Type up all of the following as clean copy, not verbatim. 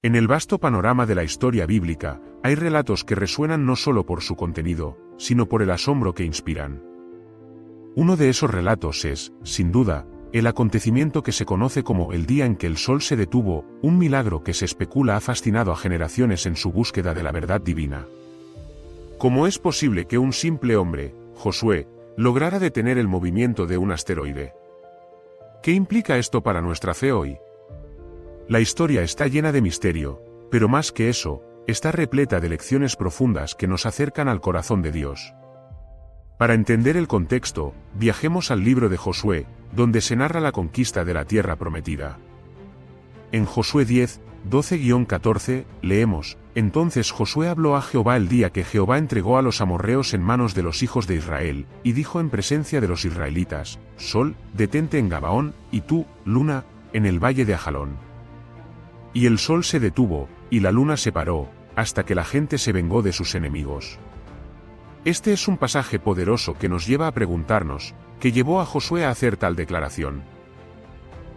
En el vasto panorama de la historia bíblica, hay relatos que resuenan no solo por su contenido, sino por el asombro que inspiran. Uno de esos relatos es, sin duda, el acontecimiento que se conoce como el día en que el sol se detuvo, un milagro que se especula ha fascinado a generaciones en su búsqueda de la verdad divina. ¿Cómo es posible que un simple hombre, Josué, lograra detener el movimiento de un asteroide? ¿Qué implica esto para nuestra fe hoy? La historia está llena de misterio, pero más que eso, está repleta de lecciones profundas que nos acercan al corazón de Dios. Para entender el contexto, viajemos al libro de Josué, donde se narra la conquista de la tierra prometida. En Josué 10, 12-14, leemos: Entonces Josué habló a Jehová el día que Jehová entregó a los amorreos en manos de los hijos de Israel, y dijo en presencia de los israelitas: Sol, detente en Gabaón, y tú, luna, en el valle de Ajalón. Y el sol se detuvo, y la luna se paró, hasta que la gente se vengó de sus enemigos. Este es un pasaje poderoso que nos lleva a preguntarnos, ¿qué llevó a Josué a hacer tal declaración?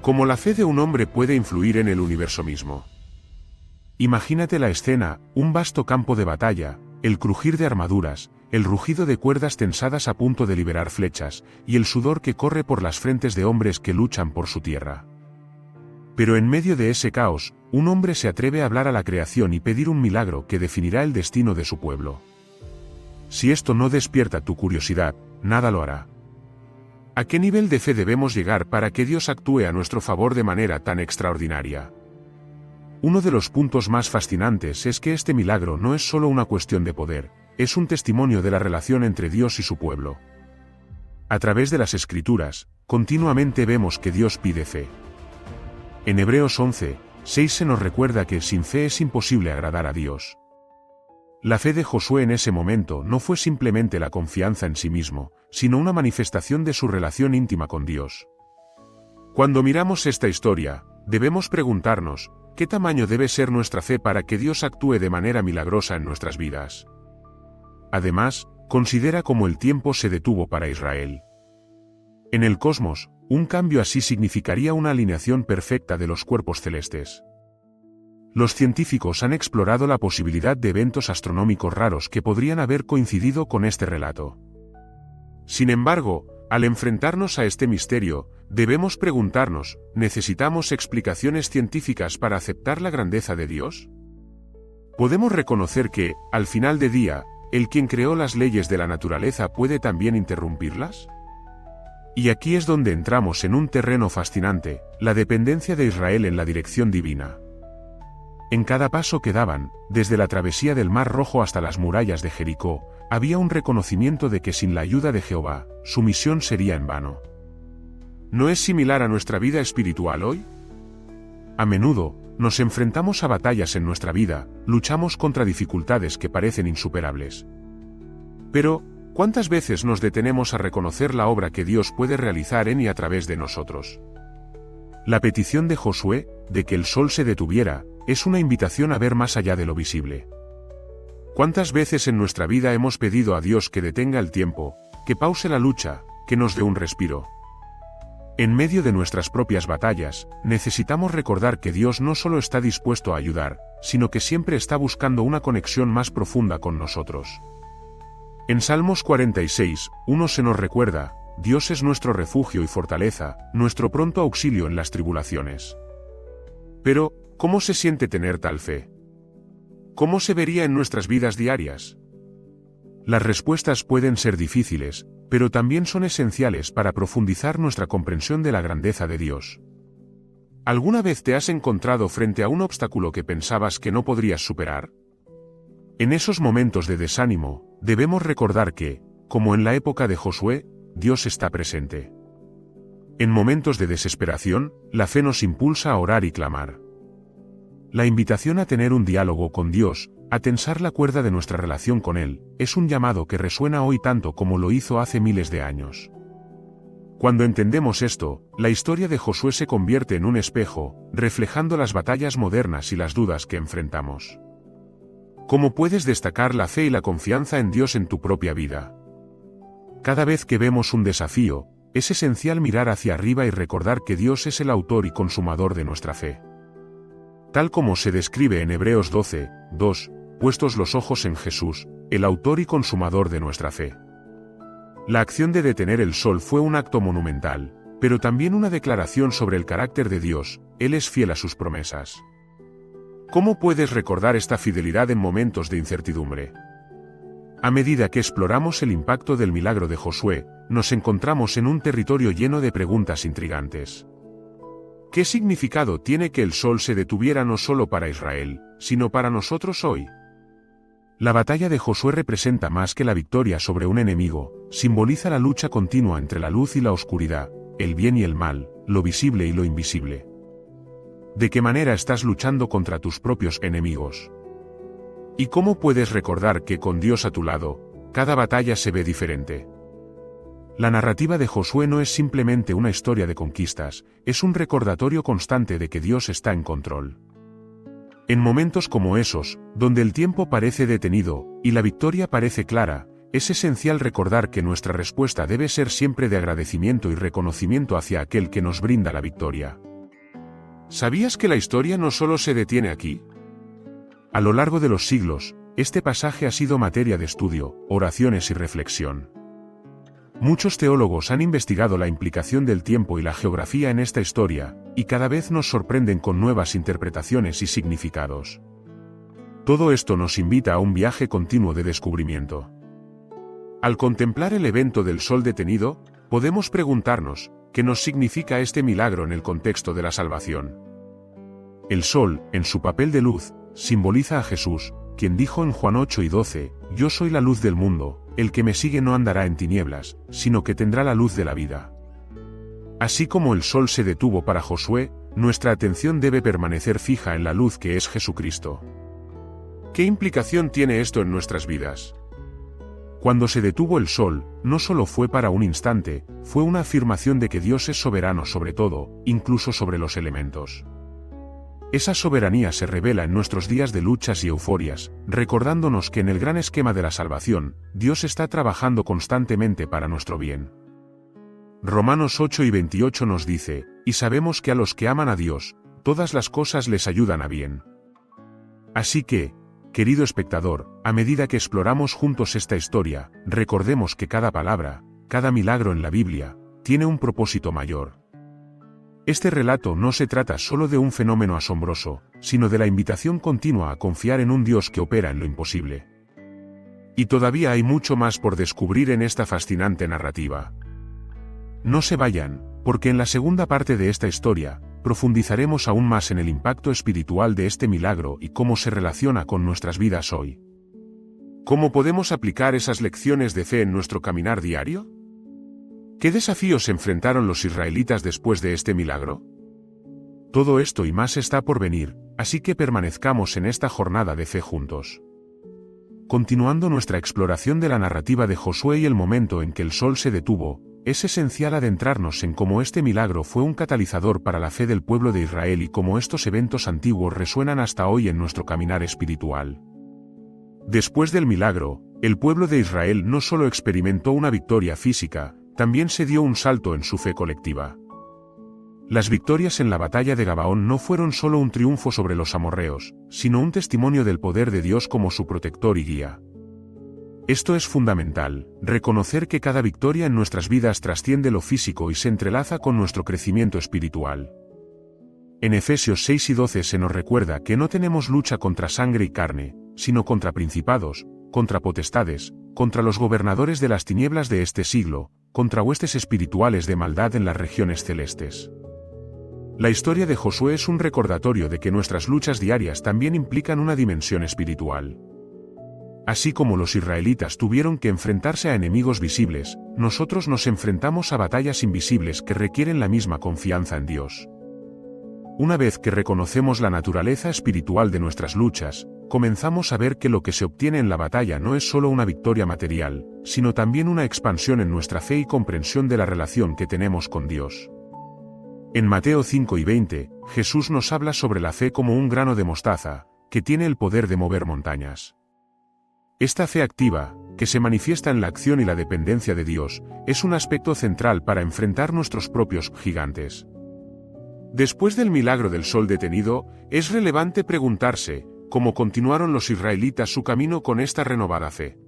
¿Cómo la fe de un hombre puede influir en el universo mismo? Imagínate la escena, un vasto campo de batalla, el crujir de armaduras, el rugido de cuerdas tensadas a punto de liberar flechas, y el sudor que corre por las frentes de hombres que luchan por su tierra. Pero en medio de ese caos, un hombre se atreve a hablar a la creación y pedir un milagro que definirá el destino de su pueblo. Si esto no despierta tu curiosidad, nada lo hará. ¿A qué nivel de fe debemos llegar para que Dios actúe a nuestro favor de manera tan extraordinaria? Uno de los puntos más fascinantes es que este milagro no es solo una cuestión de poder, es un testimonio de la relación entre Dios y su pueblo. A través de las Escrituras, continuamente vemos que Dios pide fe. En Hebreos 11, 6 se nos recuerda que sin fe es imposible agradar a Dios. La fe de Josué en ese momento no fue simplemente la confianza en sí mismo, sino una manifestación de su relación íntima con Dios. Cuando miramos esta historia, debemos preguntarnos, ¿qué tamaño debe ser nuestra fe para que Dios actúe de manera milagrosa en nuestras vidas? Además, considera cómo el tiempo se detuvo para Israel. En el cosmos, un cambio así significaría una alineación perfecta de los cuerpos celestes. Los científicos han explorado la posibilidad de eventos astronómicos raros que podrían haber coincidido con este relato. Sin embargo, al enfrentarnos a este misterio, debemos preguntarnos, ¿necesitamos explicaciones científicas para aceptar la grandeza de Dios? ¿Podemos reconocer que, al final de día, el quien creó las leyes de la naturaleza puede también interrumpirlas? Y aquí es donde entramos en un terreno fascinante, la dependencia de Israel en la dirección divina. En cada paso que daban, desde la travesía del Mar Rojo hasta las murallas de Jericó, había un reconocimiento de que sin la ayuda de Jehová, su misión sería en vano. ¿No es similar a nuestra vida espiritual hoy? A menudo, nos enfrentamos a batallas en nuestra vida, luchamos contra dificultades que parecen insuperables. Pero, ¿cuántas veces nos detenemos a reconocer la obra que Dios puede realizar en y a través de nosotros? La petición de Josué, de que el sol se detuviera, es una invitación a ver más allá de lo visible. ¿Cuántas veces en nuestra vida hemos pedido a Dios que detenga el tiempo, que pause la lucha, que nos dé un respiro? En medio de nuestras propias batallas, necesitamos recordar que Dios no solo está dispuesto a ayudar, sino que siempre está buscando una conexión más profunda con nosotros. En Salmos 46, 1 se nos recuerda, Dios es nuestro refugio y fortaleza, nuestro pronto auxilio en las tribulaciones. Pero, ¿cómo se siente tener tal fe? ¿Cómo se vería en nuestras vidas diarias? Las respuestas pueden ser difíciles, pero también son esenciales para profundizar nuestra comprensión de la grandeza de Dios. ¿Alguna vez te has encontrado frente a un obstáculo que pensabas que no podrías superar? En esos momentos de desánimo, debemos recordar que, como en la época de Josué, Dios está presente. En momentos de desesperación, la fe nos impulsa a orar y clamar. La invitación a tener un diálogo con Dios, a tensar la cuerda de nuestra relación con Él, es un llamado que resuena hoy tanto como lo hizo hace miles de años. Cuando entendemos esto, la historia de Josué se convierte en un espejo, reflejando las batallas modernas y las dudas que enfrentamos. ¿Cómo puedes destacar la fe y la confianza en Dios en tu propia vida? Cada vez que vemos un desafío, es esencial mirar hacia arriba y recordar que Dios es el autor y consumador de nuestra fe. tal como se describe en Hebreos 12, 2, puestos los ojos en Jesús, el autor y consumador de nuestra fe. La acción de detener el sol fue un acto monumental, pero también una declaración sobre el carácter de Dios. Él es fiel a sus promesas. ¿Cómo puedes recordar esta fidelidad en momentos de incertidumbre? A medida que exploramos el impacto del milagro de Josué, nos encontramos en un territorio lleno de preguntas intrigantes. ¿Qué significado tiene que el sol se detuviera no solo para Israel, sino para nosotros hoy? La batalla de Josué representa más que la victoria sobre un enemigo, simboliza la lucha continua entre la luz y la oscuridad, el bien y el mal, lo visible y lo invisible. ¿De qué manera estás luchando contra tus propios enemigos? ¿Y cómo puedes recordar que con Dios a tu lado, cada batalla se ve diferente? La narrativa de Josué no es simplemente una historia de conquistas, es un recordatorio constante de que Dios está en control. En momentos como esos, donde el tiempo parece detenido, y la victoria parece clara, es esencial recordar que nuestra respuesta debe ser siempre de agradecimiento y reconocimiento hacia aquel que nos brinda la victoria. ¿Sabías que la historia no solo se detiene aquí? A lo largo de los siglos, este pasaje ha sido materia de estudio, oraciones y reflexión. Muchos teólogos han investigado la implicación del tiempo y la geografía en esta historia, y cada vez nos sorprenden con nuevas interpretaciones y significados. Todo esto nos invita a un viaje continuo de descubrimiento. Al contemplar el evento del sol detenido, podemos preguntarnos, ¿qué nos significa este milagro en el contexto de la salvación? El sol, en su papel de luz, simboliza a Jesús, quien dijo en Juan 8 y 12, «Yo soy la luz del mundo, el que me sigue no andará en tinieblas, sino que tendrá la luz de la vida». Así como el sol se detuvo para Josué, nuestra atención debe permanecer fija en la luz que es Jesucristo. ¿Qué implicación tiene esto en nuestras vidas? Cuando se detuvo el sol, no solo fue para un instante, fue una afirmación de que Dios es soberano sobre todo, incluso sobre los elementos. Esa soberanía se revela en nuestros días de luchas y euforias, recordándonos que en el gran esquema de la salvación, Dios está trabajando constantemente para nuestro bien. Romanos 8 y 28 nos dice, «Y sabemos que a los que aman a Dios, todas las cosas les ayudan a bien». Así que, querido espectador, a medida que exploramos juntos esta historia, recordemos que cada palabra, cada milagro en la Biblia, tiene un propósito mayor. Este relato no se trata solo de un fenómeno asombroso, sino de la invitación continua a confiar en un Dios que opera en lo imposible. Y todavía hay mucho más por descubrir en esta fascinante narrativa. No se vayan, porque en la segunda parte de esta historia, profundizaremos aún más en el impacto espiritual de este milagro y cómo se relaciona con nuestras vidas hoy. ¿Cómo podemos aplicar esas lecciones de fe en nuestro caminar diario? ¿Qué desafíos enfrentaron los israelitas después de este milagro? Todo esto y más está por venir, así que permanezcamos en esta jornada de fe juntos. Continuando nuestra exploración de la narrativa de Josué y el momento en que el sol se detuvo, es esencial adentrarnos en cómo este milagro fue un catalizador para la fe del pueblo de Israel y cómo estos eventos antiguos resuenan hasta hoy en nuestro caminar espiritual. Después del milagro, el pueblo de Israel no solo experimentó una victoria física, también se dio un salto en su fe colectiva. Las victorias en la batalla de Gabaón no fueron solo un triunfo sobre los amorreos, sino un testimonio del poder de Dios como su protector y guía. Esto es fundamental, reconocer que cada victoria en nuestras vidas trasciende lo físico y se entrelaza con nuestro crecimiento espiritual. En Efesios 6 y 12 se nos recuerda que no tenemos lucha contra sangre y carne, sino contra principados, contra potestades, contra los gobernadores de las tinieblas de este siglo, contra huestes espirituales de maldad en las regiones celestes. La historia de Josué es un recordatorio de que nuestras luchas diarias también implican una dimensión espiritual. Así como los israelitas tuvieron que enfrentarse a enemigos visibles, nosotros nos enfrentamos a batallas invisibles que requieren la misma confianza en Dios. Una vez que reconocemos la naturaleza espiritual de nuestras luchas, comenzamos a ver que lo que se obtiene en la batalla no es solo una victoria material, sino también una expansión en nuestra fe y comprensión de la relación que tenemos con Dios. En Mateo 5 y 20, Jesús nos habla sobre la fe como un grano de mostaza, que tiene el poder de mover montañas. Esta fe activa, que se manifiesta en la acción y la dependencia de Dios, es un aspecto central para enfrentar nuestros propios gigantes. Después del milagro del sol detenido, es relevante preguntarse cómo continuaron los israelitas su camino con esta renovada fe.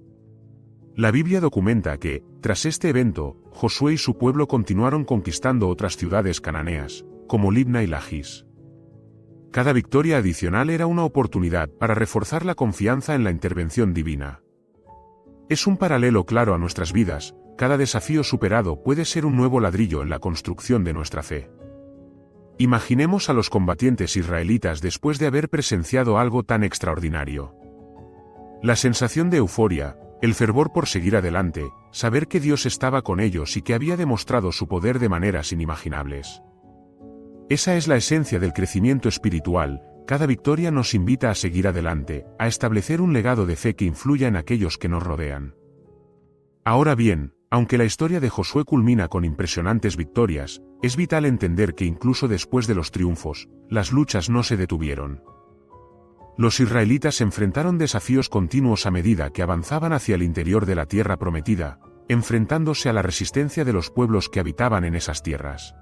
La Biblia documenta que, tras este evento, Josué y su pueblo continuaron conquistando otras ciudades cananeas, como Libna y Lachis. Cada victoria adicional era una oportunidad para reforzar la confianza en la intervención divina. Es un paralelo claro a nuestras vidas, cada desafío superado puede ser un nuevo ladrillo en la construcción de nuestra fe. Imaginemos a los combatientes israelitas después de haber presenciado algo tan extraordinario. La sensación de euforia, el fervor por seguir adelante, saber que Dios estaba con ellos y que había demostrado su poder de maneras inimaginables. Esa es la esencia del crecimiento espiritual. Cada victoria nos invita a seguir adelante, a establecer un legado de fe que influya en aquellos que nos rodean. Ahora bien, aunque la historia de Josué culmina con impresionantes victorias, es vital entender que incluso después de los triunfos, las luchas no se detuvieron. Los israelitas enfrentaron desafíos continuos a medida que avanzaban hacia el interior de la tierra prometida, enfrentándose a la resistencia de los pueblos que habitaban en esas tierras.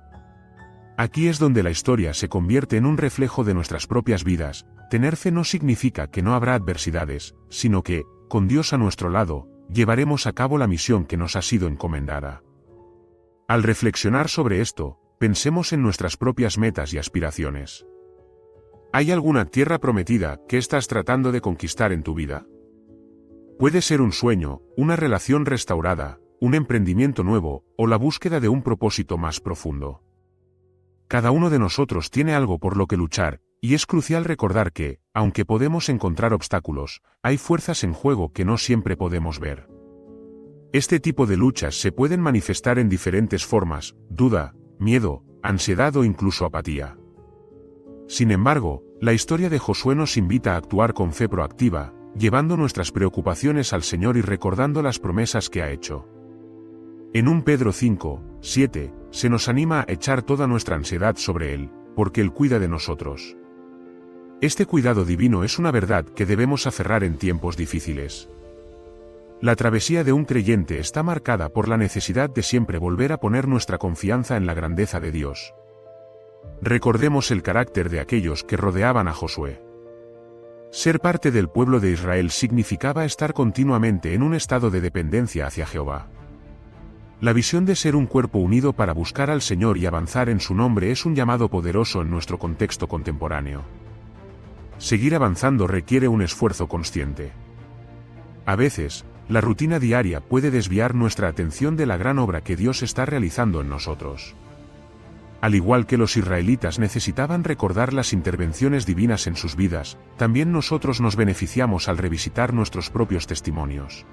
Aquí es donde la historia se convierte en un reflejo de nuestras propias vidas. Tener fe no significa que no habrá adversidades, sino que, con Dios a nuestro lado, llevaremos a cabo la misión que nos ha sido encomendada. Al reflexionar sobre esto, pensemos en nuestras propias metas y aspiraciones. ¿Hay alguna tierra prometida que estás tratando de conquistar en tu vida? Puede ser un sueño, una relación restaurada, un emprendimiento nuevo, o la búsqueda de un propósito más profundo. Cada uno de nosotros tiene algo por lo que luchar, y es crucial recordar que, aunque podemos encontrar obstáculos, hay fuerzas en juego que no siempre podemos ver. Este tipo de luchas se pueden manifestar en diferentes formas: duda, miedo, ansiedad o incluso apatía. Sin embargo, la historia de Josué nos invita a actuar con fe proactiva, llevando nuestras preocupaciones al Señor y recordando las promesas que ha hecho. En 1 Pedro 5:7, se nos anima a echar toda nuestra ansiedad sobre Él, porque Él cuida de nosotros. Este cuidado divino es una verdad que debemos aferrar en tiempos difíciles. La travesía de un creyente está marcada por la necesidad de siempre volver a poner nuestra confianza en la grandeza de Dios. Recordemos el carácter de aquellos que rodeaban a Josué. Ser parte del pueblo de Israel significaba estar continuamente en un estado de dependencia hacia Jehová. La visión de ser un cuerpo unido para buscar al Señor y avanzar en su nombre es un llamado poderoso en nuestro contexto contemporáneo. Seguir avanzando requiere un esfuerzo consciente. A veces, la rutina diaria puede desviar nuestra atención de la gran obra que Dios está realizando en nosotros. Al igual que los israelitas necesitaban recordar las intervenciones divinas en sus vidas, también nosotros nos beneficiamos al revisitar nuestros propios testimonios.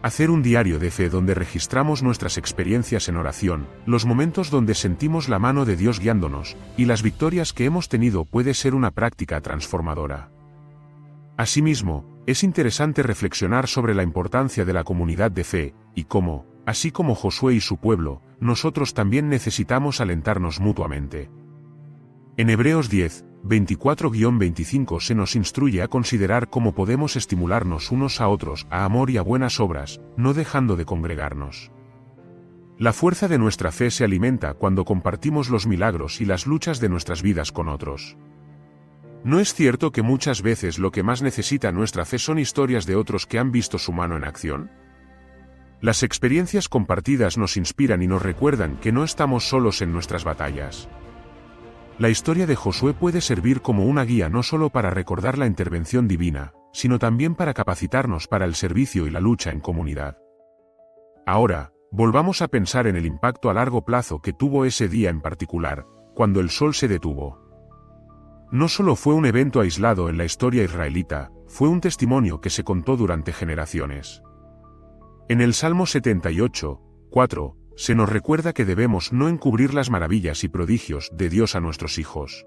Hacer un diario de fe donde registramos nuestras experiencias en oración, los momentos donde sentimos la mano de Dios guiándonos, y las victorias que hemos tenido puede ser una práctica transformadora. Asimismo, es interesante reflexionar sobre la importancia de la comunidad de fe, y cómo, así como Josué y su pueblo, nosotros también necesitamos alentarnos mutuamente. En Hebreos 10:24-25 se nos instruye a considerar cómo podemos estimularnos unos a otros a amor y a buenas obras, no dejando de congregarnos. La fuerza de nuestra fe se alimenta cuando compartimos los milagros y las luchas de nuestras vidas con otros. ¿No es cierto que muchas veces lo que más necesita nuestra fe son historias de otros que han visto su mano en acción? Las experiencias compartidas nos inspiran y nos recuerdan que no estamos solos en nuestras batallas. La historia de Josué puede servir como una guía no solo para recordar la intervención divina, sino también para capacitarnos para el servicio y la lucha en comunidad. Ahora, volvamos a pensar en el impacto a largo plazo que tuvo ese día en particular, cuando el sol se detuvo. No solo fue un evento aislado en la historia israelita, fue un testimonio que se contó durante generaciones. En el Salmo 78:4, se nos recuerda que debemos no encubrir las maravillas y prodigios de Dios a nuestros hijos.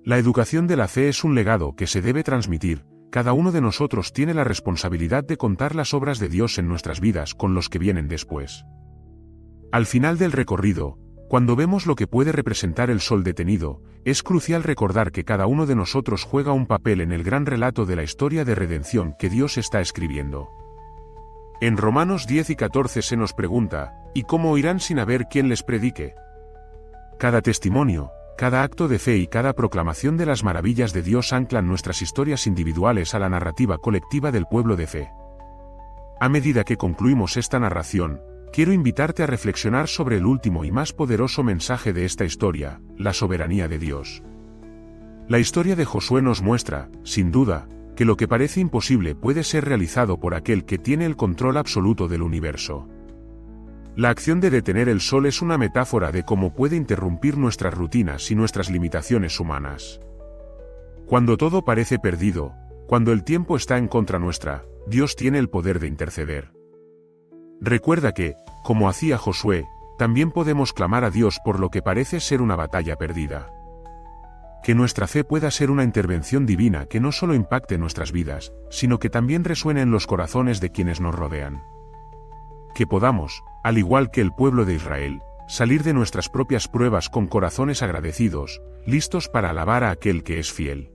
La educación de la fe es un legado que se debe transmitir. Cada uno de nosotros tiene la responsabilidad de contar las obras de Dios en nuestras vidas con los que vienen después. Al final del recorrido, cuando vemos lo que puede representar el sol detenido, es crucial recordar que cada uno de nosotros juega un papel en el gran relato de la historia de redención que Dios está escribiendo. En Romanos 10:14 se nos pregunta, ¿y cómo oirán sin haber quien les predique? Cada testimonio, cada acto de fe y cada proclamación de las maravillas de Dios anclan nuestras historias individuales a la narrativa colectiva del pueblo de fe. A medida que concluimos esta narración, quiero invitarte a reflexionar sobre el último y más poderoso mensaje de esta historia, la soberanía de Dios. La historia de Josué nos muestra, sin duda, que lo que parece imposible puede ser realizado por aquel que tiene el control absoluto del universo. La acción de detener el sol es una metáfora de cómo puede interrumpir nuestras rutinas y nuestras limitaciones humanas. Cuando todo parece perdido, cuando el tiempo está en contra nuestra, Dios tiene el poder de interceder. Recuerda que, como hacía Josué, también podemos clamar a Dios por lo que parece ser una batalla perdida. Que nuestra fe pueda ser una intervención divina que no solo impacte nuestras vidas, sino que también resuene en los corazones de quienes nos rodean. Que podamos, al igual que el pueblo de Israel, salir de nuestras propias pruebas con corazones agradecidos, listos para alabar a aquel que es fiel.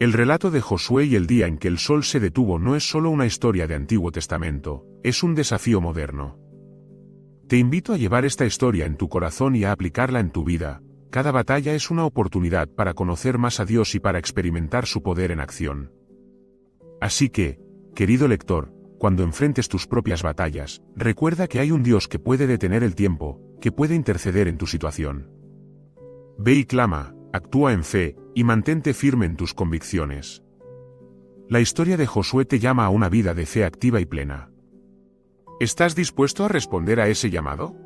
El relato de Josué y el día en que el sol se detuvo no es solo una historia de Antiguo Testamento, es un desafío moderno. Te invito a llevar esta historia en tu corazón y a aplicarla en tu vida. Cada batalla es una oportunidad para conocer más a Dios y para experimentar su poder en acción. Así que, querido lector, cuando enfrentes tus propias batallas, recuerda que hay un Dios que puede detener el tiempo, que puede interceder en tu situación. Ve y clama, actúa en fe, y mantente firme en tus convicciones. La historia de Josué te llama a una vida de fe activa y plena. ¿Estás dispuesto a responder a ese llamado?